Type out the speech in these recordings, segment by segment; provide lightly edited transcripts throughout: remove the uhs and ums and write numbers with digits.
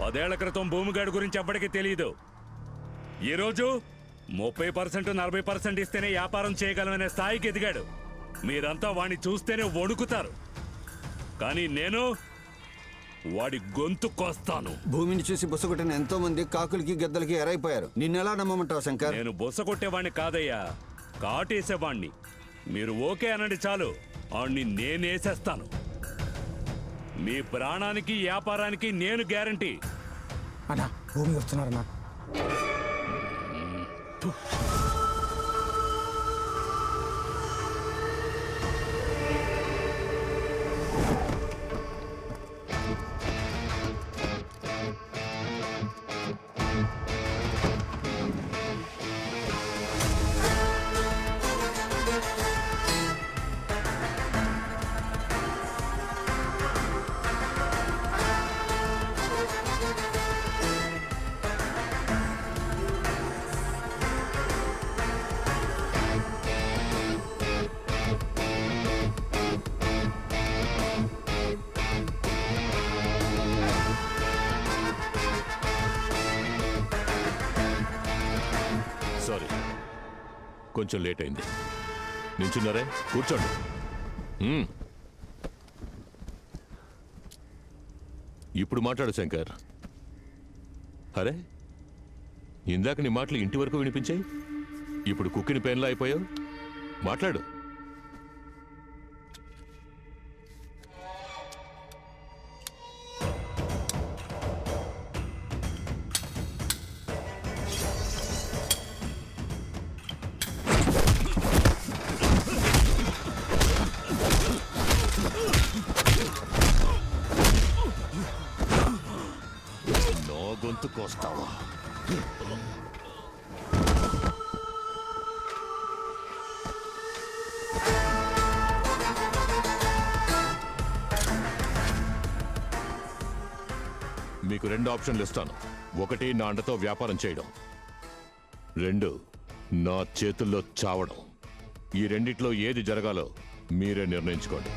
10 ఏళ్ల క్రితం భూమిగాడి గురించి ఎవ్వడికి తెలియదు. ఈరోజు 30% 40% ఇస్తేనే వ్యాపారం చేయగలమనే స్థాయికి ఎదిగాడు. మీరంతా వాడిని చూస్తేనే వణుకుతారు, కానీ నేను వాడి గొంతు కోస్తాను. భూమిని చూసి బుసగొట్టిన ఎంతో మంది కాకులకి గద్దలకి ఎరైపోయారు. నిన్నెలా నమ్మమంటావు శంకర్? నేను బుస కొట్టేవాణ్ణి కాదయ్యా, కాటేసేవాణ్ణి. మీరు ఓకే అనండి చాలు, ఆణ్ణి నేనేసేస్తాను. మీ ప్రాణానికి వ్యాపారానికి నేను గ్యారంటీ. అన్నా భూమి వస్తున్నారన్నా. సారీ, కొంచెం లేట్ అయింది. నించున్నారే, కూర్చోండి. ఇప్పుడు మాట్లాడు శంకర్. అరే, ఇందాక నీ మాటలు ఇంటి వరకు వినిపించాయి, ఇప్పుడు కుక్కిని పెన్లా అయిపోయావు. మాట్లాడు. గొంతుకొస్తావా? మీకు 2 ఆప్షన్లు ఇస్తాను. 1, నా అండతో వ్యాపారం చేయడం. 2, నా చేతుల్లో చావడం. ఈ రెండిట్లో ఏది జరగాలో మీరే నిర్ణయించుకోండి.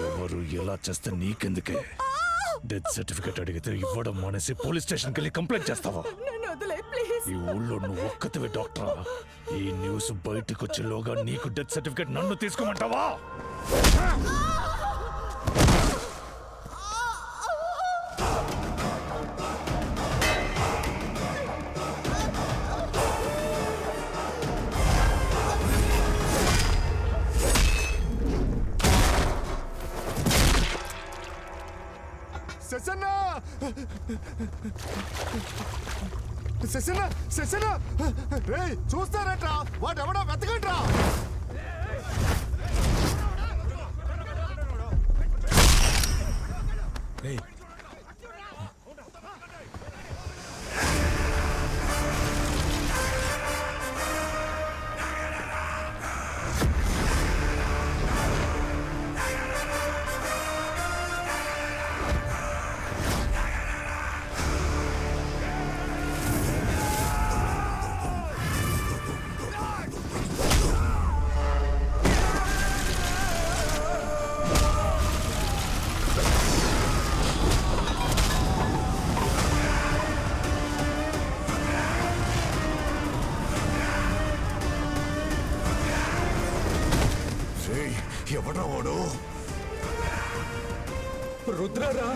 ఎవరు ఎలా చేస్తే నీకెందుకే? డెత్ సర్టిఫికేట్ అడిగితే ఇవ్వడం మానేసి పోలీస్ స్టేషన్కి వెళ్ళి కంప్లైంట్ చేస్తావా? ఈ ఊళ్ళో నువ్వు ఒక్కతివే డాక్టరా? ఈ న్యూస్ బయటకు వచ్చేలోగా నీకు డెత్ సర్టిఫికేట్ నన్ను తీసుకోమంటావా? చూస్తారట్రా, వాడెవడో వెతకండ్రా. ఎవడ్రా వాడు? రుద్రరా?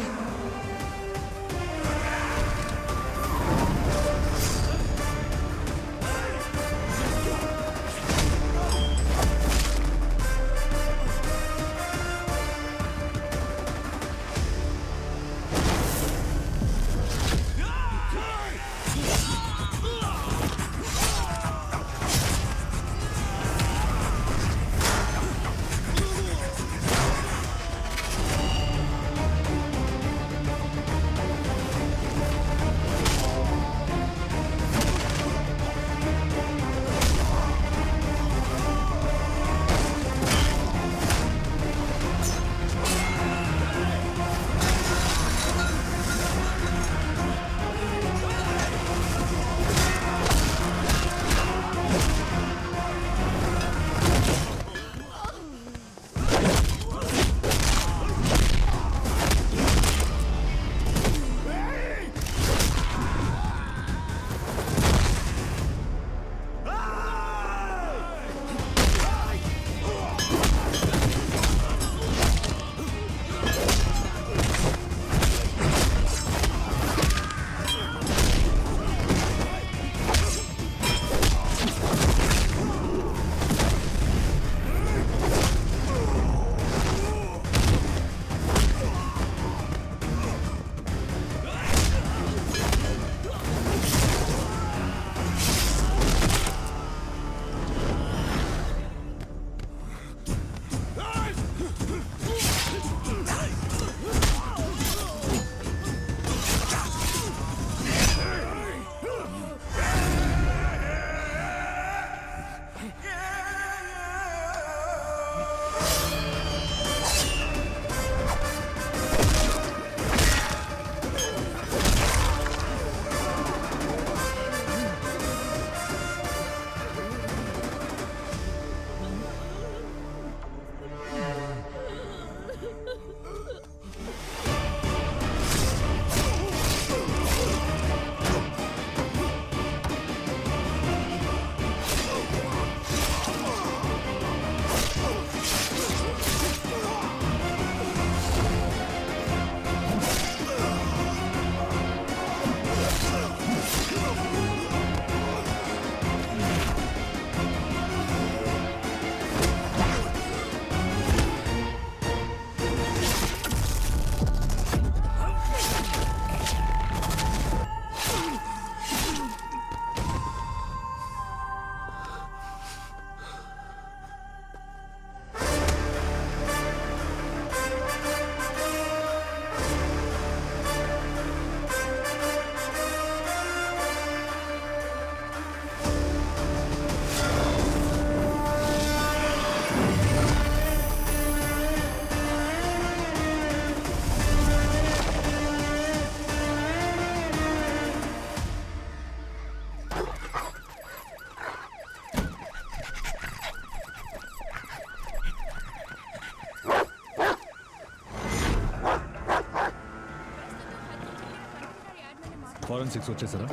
ఫారెన్సిక్స్ వచ్చేసారా?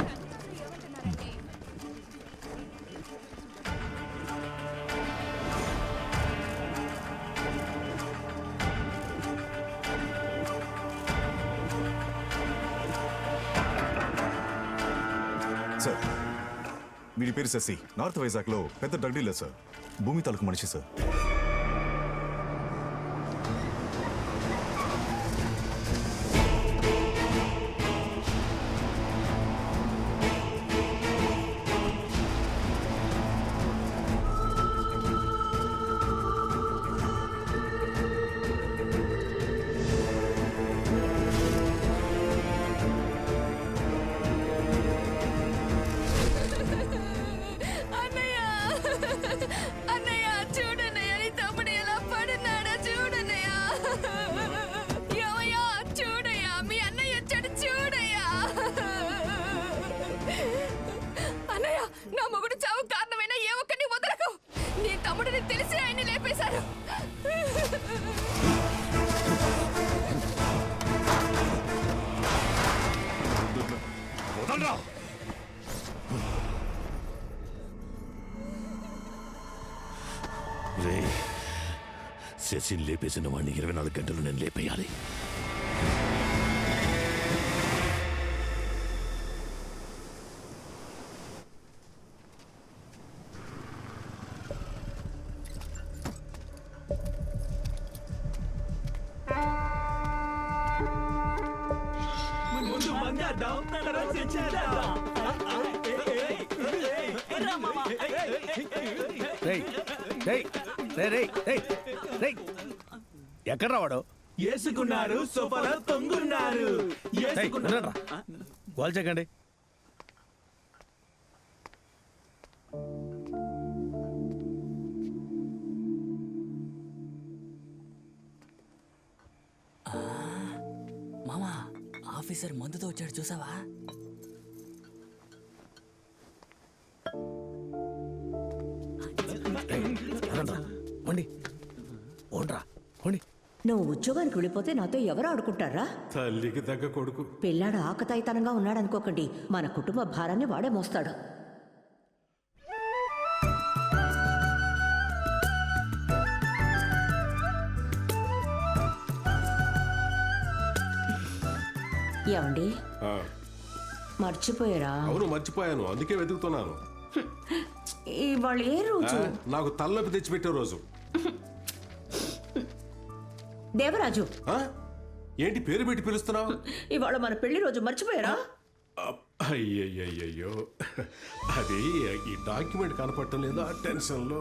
సార్ వీడి పేరు శశి, నార్త్ వైజాగ్లో పెద్ద డ్రగ్ డీలర్ సార్. భూమి తాలూకు మనిషి సార్. తెలిసి ఆయన లేపేశారు. శశిని లేపేసిన వాడిని 24 గంటలు నేను లేపేయాలి. ఎక్కడ రావాడు? వేసుకున్నారు, సోఫాలో తొంగున్నారు. గోల్ చెక్కండి. మామా, ఆఫీసర్ మందుతో వచ్చాడు చూసావా? నువ్వు ఉద్యోగానికి వెళ్ళిపోతే నాతో ఎవరు ఆడుకుంటారా? తల్లికి తగ్గ కొడుకు. పిల్లాడు ఆకతాయితనంగా ఉన్నాడనుకోకండి, మన కుటుంబ భారాన్ని వాడే మోస్తాడు. ఏమండి, మర్చిపోయారా? అవును మర్చిపోయాను, అందుకే వెతుకుతున్నాను. ఇవాళ ఏ రోజు? నాకు తలనొప్పి తెచ్చిపెట్టే రోజు. దేవరాజు, ఏంటి పేరు పెట్టి పిలుస్తున్నావు? ఇవాళ మన పెళ్లి రోజు, మర్చిపోయారా? అయ్యయ్యో, అది ఈ డాక్యుమెంట్ కనపడటం లేదా టెన్షన్ లో.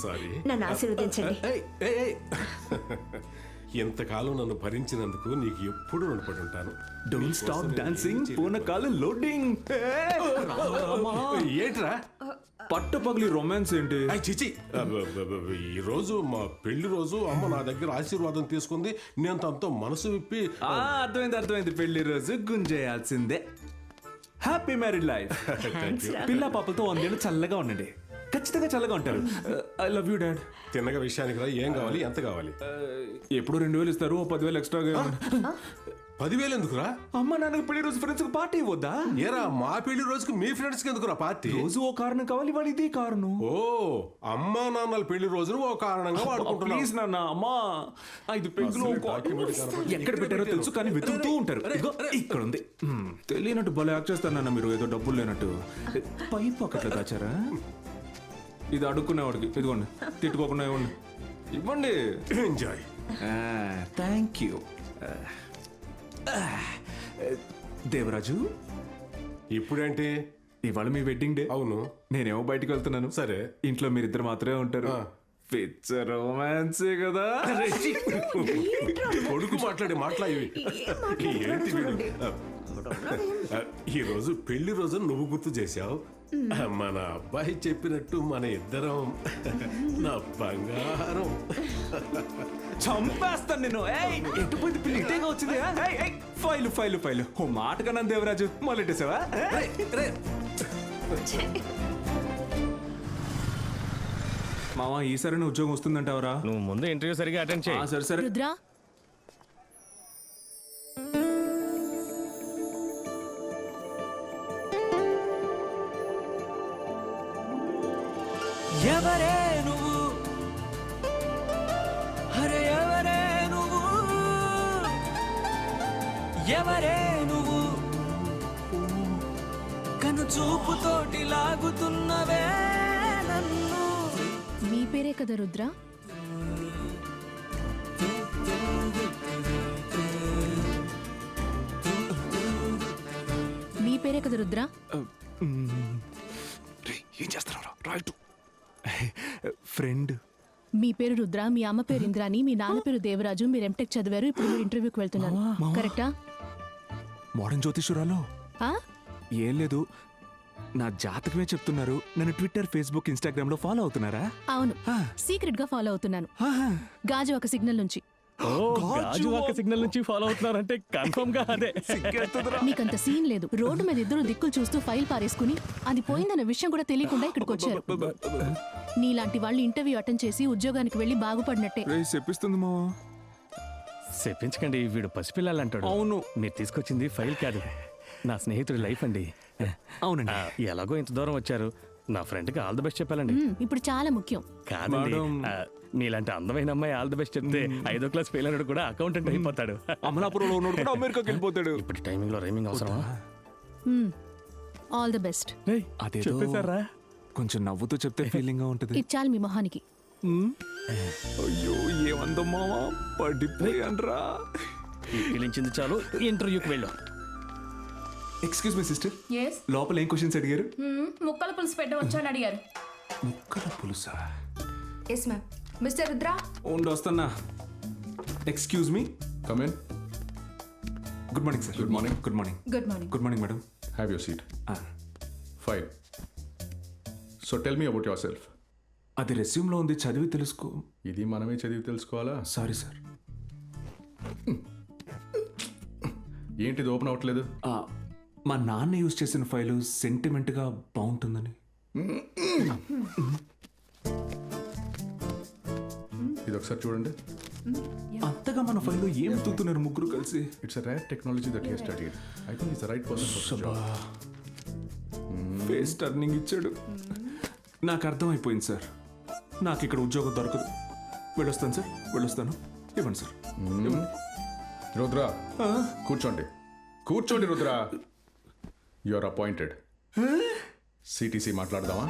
సారీ. నన్ను ఆశీర్వదించండి. ఎంతకాలం నన్ను భరించినందుకు నీకు ఎప్పుడు రుణపడి ఉంటాను. డోంట్ స్టాప్ డాన్సింగ్, పూనకాలు లోడింగ్. ఏంట్రా పట్టు పగిలి రొమాన్స్ ఏంటి? చిచి, ఈ రోజు మా పెళ్లి రోజు. అమ్మ నా దగ్గర ఆశీర్వాదం తీసుకుంది. నేను తనతో మనసు విప్పి. అర్థమైంది. పెళ్లి రోజు గుంజేయాల్సిందే. Happy married life. పిల్ల పాపలతో 100 ఏళ్ళు చల్లగా ఉండండి. ఖచ్చితంగా చల్లగా ఉంటారు. I love you dad. తిన్నగా విషయానికి రా. ఏం కావాలి, ఎంత కావాలి? ఎప్పుడు 2000 ఇస్తారు, 10,000 ఎక్స్ట్రాగా. 10,000 ఎందుకురా? అమ్మ నాన్నకి పెళ్లి రోజు ఫ్రెండ్స్ పార్టీ ఇవ్వద్దా? ఏరా, మా పెళ్లి రోజుకి మీ ఫ్రెండ్స్ కి ఎందుకురా పార్టీ? రోజు ఓ కారణం కావాలి, వాడు ఇదే కారణం. ఓ, అమ్మా నాన్నల పెళ్లి రోజును ఓ కారణంగా వాడుకుంటున్నా. ప్లీజ్ నాన్న, అమ్మా 5 పెగ్గులు ఎక్కడ పెట్టారో తెలుసు కానీ వెతుకుతూ ఉంటారు. ఇక్కడ ఉంది. తెలియనట్టు భలే యాక్ట్ చేస్తారు నాన్న మీరు, ఏదో డబ్బులు లేనట్టు. పై పాకెట్లో దాచారా? ఇది అడుక్కునేవాడికి. ఇదిగోండి, తిట్టుకోకుండా ఇవ్వండి. ఎంజాయ్. Thank you. దేవరాజు, ఇప్పుడేంటి? ఇవాళ మీ వెడ్డింగ్ డే. అవును. నేనేమో బయటికి వెళ్తున్నాను. సరే. ఇంట్లో మీరిద్దరు మాత్రమే ఉంటారు. పిచ్చ రొమాన్సే కదా. కొడుకు మాట్లాడి ఏంటి వీడు? ఈ రోజు పెళ్లి రోజు నువ్వు గుర్తు చేశావు. మన అబ్బాయి చెప్పినట్టు మన ఇద్దరం నా బంగారం. చంపేస్తాను నేను. ఎటుపోయింది పిల్లి? ఇటేగా వచ్చింది. ఫైలు ఓ మాట కన్నా దేవరాజు మొదలెట్టేసావా? మావా, ఈసారి ఉద్యోగం వస్తుందంటావరా? నువ్వు ముందు ఇంటర్వ్యూ సరిగా అటెండ్ చేయి. సరే. రుద్రా, ఎవరే నువ్వు కను చూపుతోటి లాగుతున్నవే నన్ను. మీ పేరే కదా రుద్ర? మీ పేరే కదా రుద్ర? ఏం చేస్తున్నారా రైట్ ఫ్రెండ్. మీ పేరు రుద్ర, మీ అమ్మ పేరు ఇంద్రాని, మీ నాన్న పేరు దేవరాజు, మీరు ఎంటెక్ చదివారు, ఇప్పుడు మీరు ఇంటర్వ్యూకి వెళ్తున్నారు, కరెక్టా? మోడర్న్ జ్యోతిష్యురాలు ఆ? ఏం లేదు, నా జాతకమే చెప్తున్నారు. నన్ను ట్విట్టర్, ఫేస్బుక్, ఇన్స్టాగ్రామ్ లో ఫాలో అవుతున్నారా? అవును, సీక్రెట్ గా ఫాలో అవుతున్నాను. గాజు ఒక సిగ్నల్ నుంచి. సిగ్నల్ నుంచి ఫాలో అవుతున్నారంటే కన్ఫర్మ్ గా అదే. మీకంత సీన్ లేదు. రోడ్డు మీద ఇద్దరు దిక్కులు చూస్తూ ఫైల్ పారేసుకుని అది పోయిందన్న విషయం కూడా తెలియకుండా ఇక్కడికి వచ్చారు. నీలాంటి వాళ్ళు ఇంటర్వ్యూ అటెండ్ చేసి ఉద్యోగానికి వెళ్ళి బాగుపడినట్టే. చెప్పిస్తుంది మా. చెప్పించకండి, వీడు పసిపిల్లలు అంటాడు. అవును, మీరు తీసుకొచ్చింది ఫైల్ కాదు, నా స్నేహితుడి లైఫ్ అండి. అవునండి. ఎలాగో ఇంత దూరం వచ్చారు, నా ఫ్రెండ్ కి ఆల్ ది బెస్ట్ చెప్పాలండి. ఇప్పుడు చాలా ముఖ్యం. కాదండి, మీలాంటి అందమైన అమ్మాయి ఆల్ ది బెస్ట్ చెప్తే 5వ క్లాస్ ఫెయిల్ అన్నాడు కూడా అకౌంటెంట్ అయిపోతాడు. అమలాపురంలో ఉన్నాడు కూడా అమెరికాకి వెళ్ళిపోతాడు. ఇప్పుడు టైమింగ్ లో రైమింగ్ అవసరమా? All the best. అదే చెప్పేశారా? కొంచెం నవ్వుతూ చెప్తే ఫీలింగ్ గా ఉంటది. ఇది చాలు మీ మొహానికి. అయ్యో ఏమందో మావా, పడిపోయాన్రా. పిలిచింది చాలు, ఇంటర్వ్యూకి వెళ్ళు. ఎక్స్క్యూజ్ మీ సిస్టర్, yes లోపల ఏం క్వశ్చన్స్ అడిగారు? ముక్కల పులుసు పెట్టవచ్చు అని అడిగారు. ముక్కల పులుసా? Yes ma'am. మిస్టర్ రుద్ర, వస్తున్నా. Excuse me, come in. Good morning sir. Good morning. Good morning. Good morning. Good morning madam. Have your seat. Fine. So tell me about yourself. అది రెస్యూమ్ లో ఉంది, చదివి తెలుసుకో. ఇది మనమే చదివి తెలుసుకోవాలా? Sorry sir. ఏంటిది ఓపెన్ అవ్వట్లేదు? మా నాన్న యూజ్ చేసిన ఫైలు సెంటిమెంట్గా బాగుంటుందని. ఇది ఒకసారి చూడండి. అంతగా మన ఫైల్లో ఏం తూతున్నారు ముగ్గురు కలిసి? It's a rare technology that he has studied. I think it's the right person for the job. Face turning ఇచ్చాడు. నాకు అర్థమైపోయింది సార్, నాకు ఇక్కడ ఉద్యోగం దొరకదు. వెళ్ళొస్తాను సార్, వెళ్ళొస్తాను. ఇవ్వండి సార్. రుద్ర, కూర్చోండి. కూర్చోండి Rudra. You are appointed. CTC మాట్లాడదామా?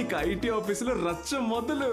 ఇక ఐటీ ఆఫీసులో రచ్చ మొదలు.